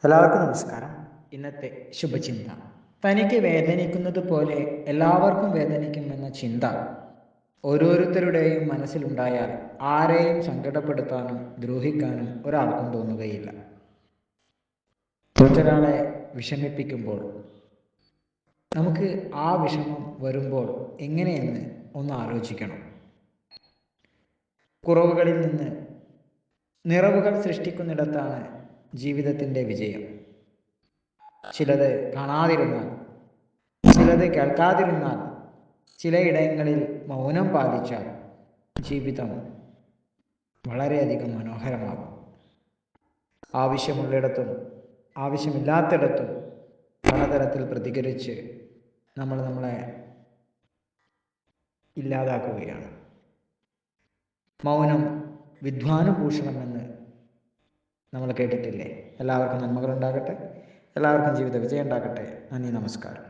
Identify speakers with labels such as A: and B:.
A: എല്ലാവർക്കും നമസ്കാരം. ഇന്നത്തെ ശുഭചിന്ത: തനിക്ക് വേദനിക്കുന്നത് പോലെ എല്ലാവർക്കും വേദനിക്കുമെന്ന ചിന്ത ഓരോരുത്തരുടെയും മനസ്സിലുണ്ടായാൽ ആരെയും സങ്കടപ്പെടുത്താനും ദ്രോഹിക്കാനും ഒരാൾക്കും തോന്നുകയില്ല. മറ്റൊരാളെ വിഷമിപ്പിക്കുമ്പോൾ നമുക്ക് ആ വിഷമം വരുമ്പോൾ എങ്ങനെയെന്ന് ഒന്ന് ആലോചിക്കണം. കുറവുകളിൽ നിന്ന് നിറവുകൾ സൃഷ്ടിക്കുന്നിടത്താണ് ജീവിതത്തിൻ്റെ വിജയം. ചിലത് കാണാതിരുന്നാൽ, ചിലത് കേൾക്കാതിരുന്നാൽ, ചിലയിടങ്ങളിൽ മൗനം പാലിച്ചാൽ ജീവിതം വളരെയധികം മനോഹരമാകും. ആവശ്യമുള്ളിടത്തും ആവശ്യമില്ലാത്തിടത്തും പലതരത്തിൽ പ്രതികരിച്ച് നമ്മളെ ഇല്ലാതാക്കുകയാണ്. മൗനം വിദ്വാനുഭൂഷണമെന്ന് നമ്മൾ കേട്ടിട്ടില്ലേ? എല്ലാവർക്കും നന്മകളുണ്ടാകട്ടെ. എല്ലാവർക്കും ജീവിത വിജയം ഉണ്ടാകട്ടെ. നന്ദി, നമസ്കാരം.